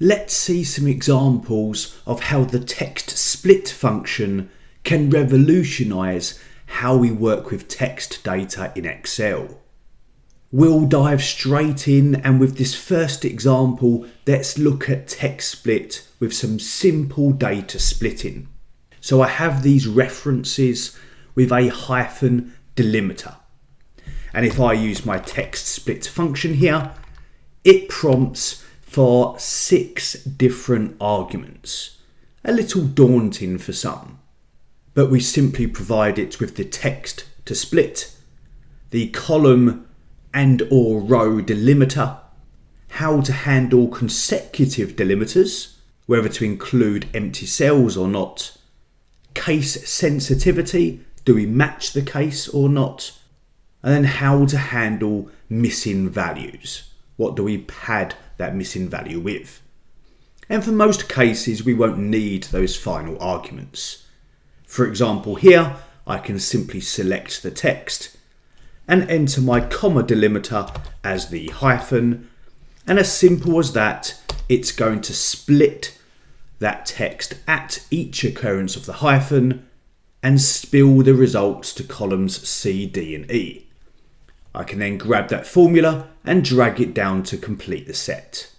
Let's see some examples of how the TEXTSPLIT function can revolutionise how we work with text data in Excel. We'll dive straight in, and with this first example, let's look at TEXTSPLIT with some simple data splitting. So I have these references with a hyphen delimiter. And if I use my TEXTSPLIT function here, it prompts for 6 different arguments. A little daunting for some, but we simply provide it with the text to split, the column and or row delimiter, how to handle consecutive delimiters, whether to include empty cells or not, case sensitivity, do we match the case or not, and then how to handle missing values. What do we pad that missing value with? And for most cases, we won't need those final arguments. For example, here, I can simply select the text and enter my comma delimiter as the hyphen. And as simple as that, it's going to split that text at each occurrence of the hyphen and spill the results to columns C, D, and E. I can then grab that formula and drag it down to complete the set.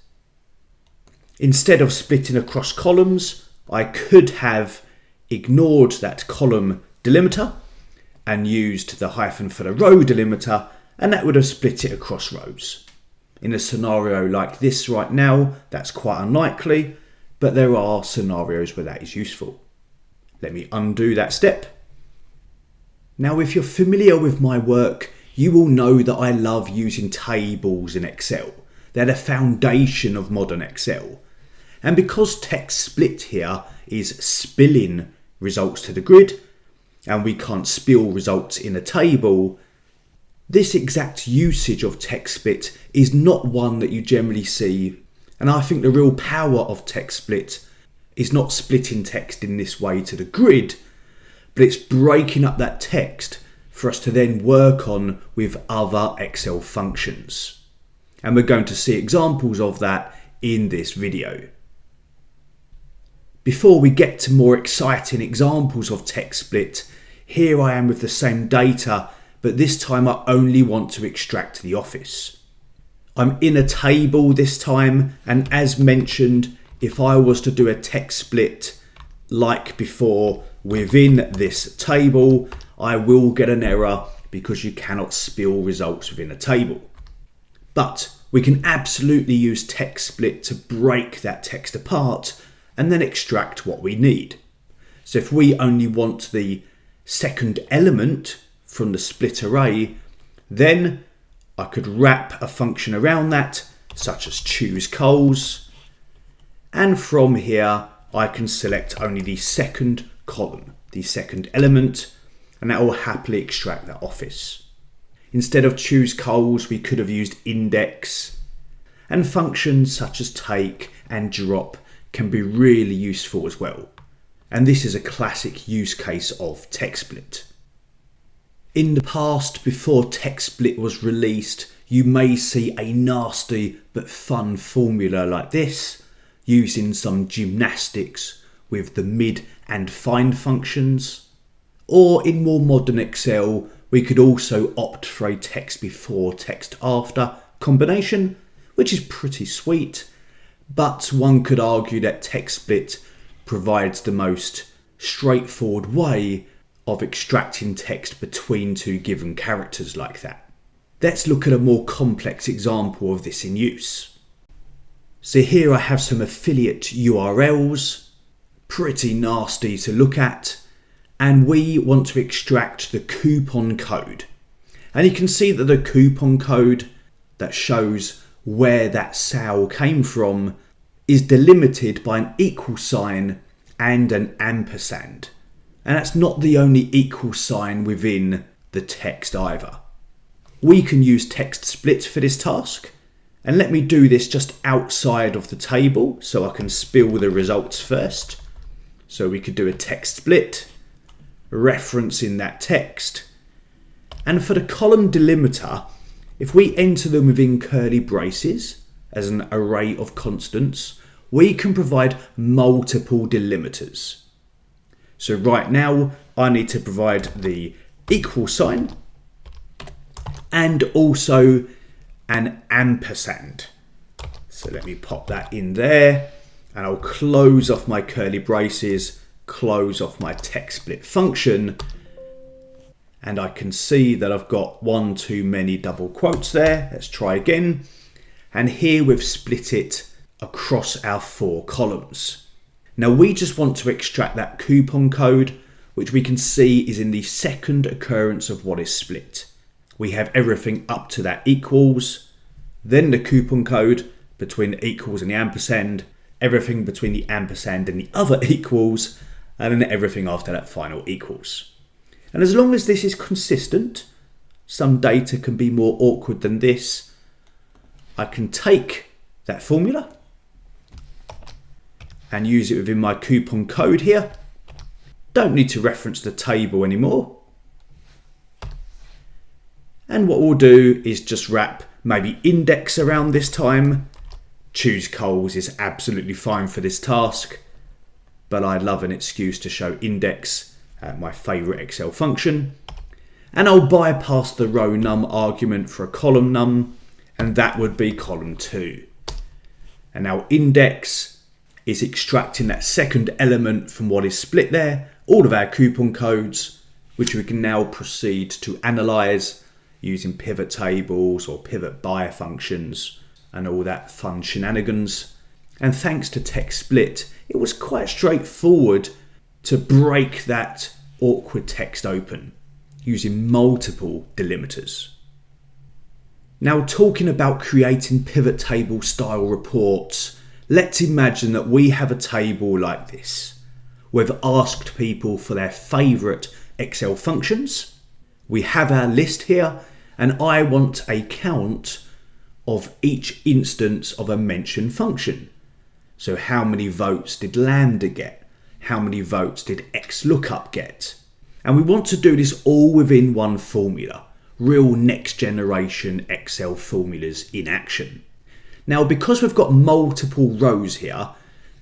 Instead of splitting across columns, I could have ignored that column delimiter and used the hyphen for the row delimiter, and that would have split it across rows. In a scenario like this right now, that's quite unlikely, but there are scenarios where that is useful. Let me undo that step. Now, if you're familiar with my work, you will know that I love using tables in Excel. They're the foundation of modern Excel. And because TEXTSPLIT here is spilling results to the grid, and we can't spill results in a table, this exact usage of TEXTSPLIT is not one that you generally see. And I think the real power of TEXTSPLIT is not splitting text in this way to the grid, but it's breaking up that text for us to then work on with other Excel functions. And we're going to see examples of that in this video. Before we get to more exciting examples of TEXTSPLIT, here I am with the same data, but this time I only want to extract the office. I'm in a table this time, and as mentioned, if I was to do a TEXTSPLIT like before within this table, I will get an error because you cannot spill results within a table. But we can absolutely use TEXTSPLIT to break that text apart and then extract what we need. So if we only want the second element from the split array, then I could wrap a function around that, such as choose cols, and from here I can select only the second column, the second element, and that will happily extract that office. Instead of choose cols, we could have used index, and functions such as take and drop can be really useful as well. And this is a classic use case of TEXTSPLIT. In the past, before TEXTSPLIT was released, you may see a nasty but fun formula like this, using some gymnastics with the mid and find functions. Or in more modern Excel, we could also opt for a text before, text after combination, which is pretty sweet. But one could argue that TEXTSPLIT provides the most straightforward way of extracting text between two given characters like that. Let's look at a more complex example of this in use. So here I have some affiliate URLs, pretty nasty to look at, and we want to extract the coupon code. And you can see that the coupon code that shows where that sale came from is delimited by an equal sign and an ampersand. And that's not the only equal sign within the text either. We can use TEXTSPLIT for this task, and let me do this just outside of the table so I can spill the results first. So we could do a TEXTSPLIT, referencing that text, and for the column delimiter, if we enter them within curly braces as an array of constants, we can provide multiple delimiters. So right now I need to provide the equal sign and also an ampersand. So let me pop that in there and I'll close off my curly braces, close off my TEXTSPLIT function, and I can see that I've got one too many double quotes there. Let's try again. And here we've split it across our 4 columns. Now we just want to extract that coupon code, which we can see is in the second occurrence of what is split. We have everything up to that equals, then the coupon code between the equals and the ampersand, everything between the ampersand and the other equals, and then everything after that final equals. And as long as this is consistent, some data can be more awkward than this, I can take that formula and use it within my coupon code here. Don't need to reference the table anymore. And what we'll do is just wrap maybe index around this time. Choose Coles is absolutely fine for this task, but I love an excuse to show index, my favourite Excel function. And I'll bypass the row num argument for a column num, and that would be column 2. And now index is extracting that second element from what is split there, all of our coupon codes, which we can now proceed to analyse using pivot tables or pivot by functions and all that fun shenanigans. And thanks to TEXTSPLIT, it was quite straightforward to break that awkward text open using multiple delimiters. Now, talking about creating pivot table style reports, let's imagine that we have a table like this. We've asked people for their favourite Excel functions. We have our list here, and I want a count of each instance of a mentioned function. So how many votes did lambda get? How many votes did XLOOKUP get? And we want to do this all within one formula. Real next generation Excel formulas in action. Now, because we've got multiple rows here,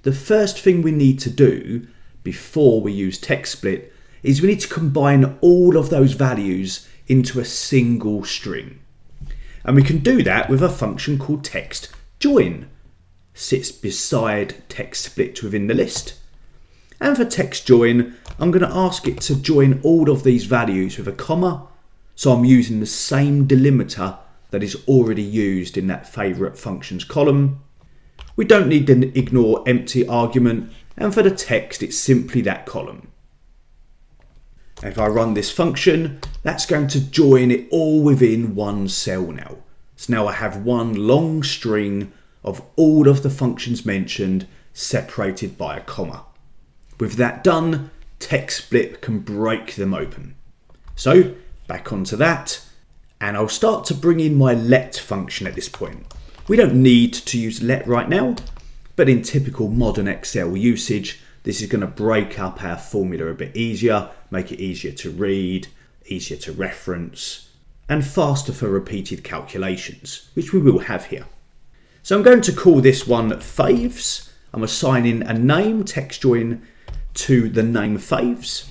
the first thing we need to do before we use TEXTSPLIT is we need to combine all of those values into a single string. And we can do that with a function called TEXTJOIN. Sits beside TEXTSPLIT within the list. And for TEXTJOIN, I'm going to ask it to join all of these values with a comma. So I'm using the same delimiter that is already used in that favourite functions column. We don't need to ignore empty argument, and for the text it's simply that column. If I run this function, that's going to join it all within one cell now. So now I have one long string of all of the functions mentioned separated by a comma. With that done, TEXTSPLIT can break them open. So back onto that, and I'll start to bring in my let function at this point. We don't need to use let right now, but in typical modern Excel usage, this is going to break up our formula a bit easier, make it easier to read, easier to reference, and faster for repeated calculations, which we will have here. So I'm going to call this one faves. I'm assigning a name, TEXTJOIN, to the name faves.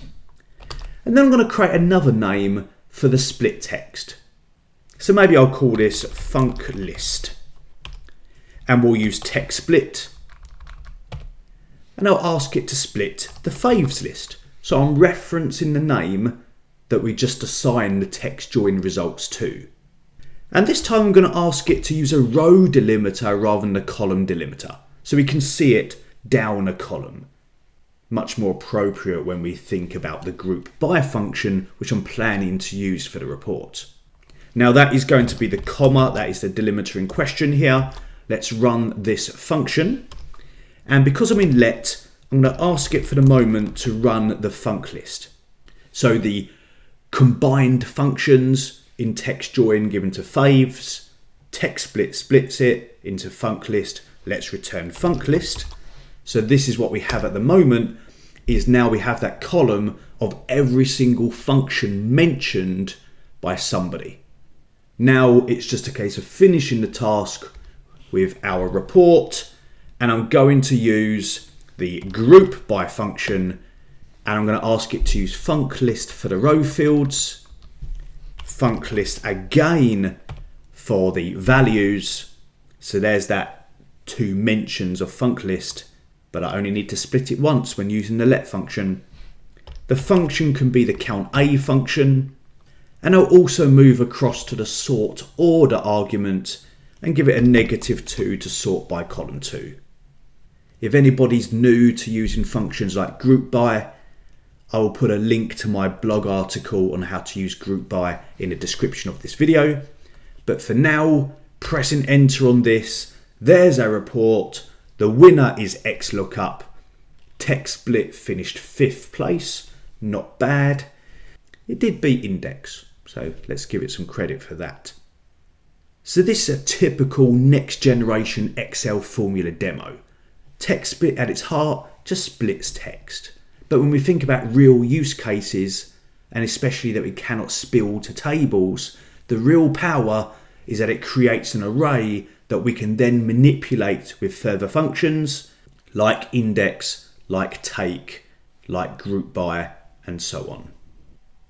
And then I'm going to create another name for the split text. So maybe I'll call this func list. And we'll use TEXTSPLIT. And I'll ask it to split the faves list. So I'm referencing the name that we just assigned the TEXTJOIN results to. And this time I'm going to ask it to use a row delimiter rather than a column delimiter. So we can see it down a column. Much more appropriate when we think about the GROUPBY function, which I'm planning to use for the report. Now that is going to be the comma, that is the delimiter in question here. Let's run this function. And because I'm in let, I'm going to ask it for the moment to run the func list. So the combined functions in TEXTJOIN given to faves, TEXTSPLIT splits it into func list, let's return func list. So this is what we have at the moment, is now we have that column of every single function mentioned by somebody. Now it's just a case of finishing the task with our report, and I'm going to use the GROUPBY function, and I'm going to ask it to use func_list for the row fields, func_list again for the values. So there's that 2 mentions of func_list, but I only need to split it once when using the let function. The function can be the count A function, and I'll also move across to the sort order argument and give it a -2 to sort by column 2. If anybody's new to using functions like GROUPBY, I will put a link to my blog article on how to use GROUPBY in the description of this video. But for now, pressing enter on this, there's our report. The winner is XLOOKUP. TEXTSPLIT finished 5th place, not bad. It did beat index, so let's give it some credit for that. So this is a typical next generation Excel formula demo. TEXTSPLIT at its heart just splits text. But when we think about real use cases, and especially that we cannot spill to tables, the real power is that it creates an array that we can then manipulate with further functions like index, like take, like GROUPBY, and so on.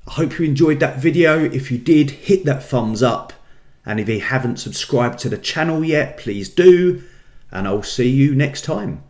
I hope you enjoyed that video. If you did, hit that thumbs up. And if you haven't subscribed to the channel yet, please do. And I'll see you next time.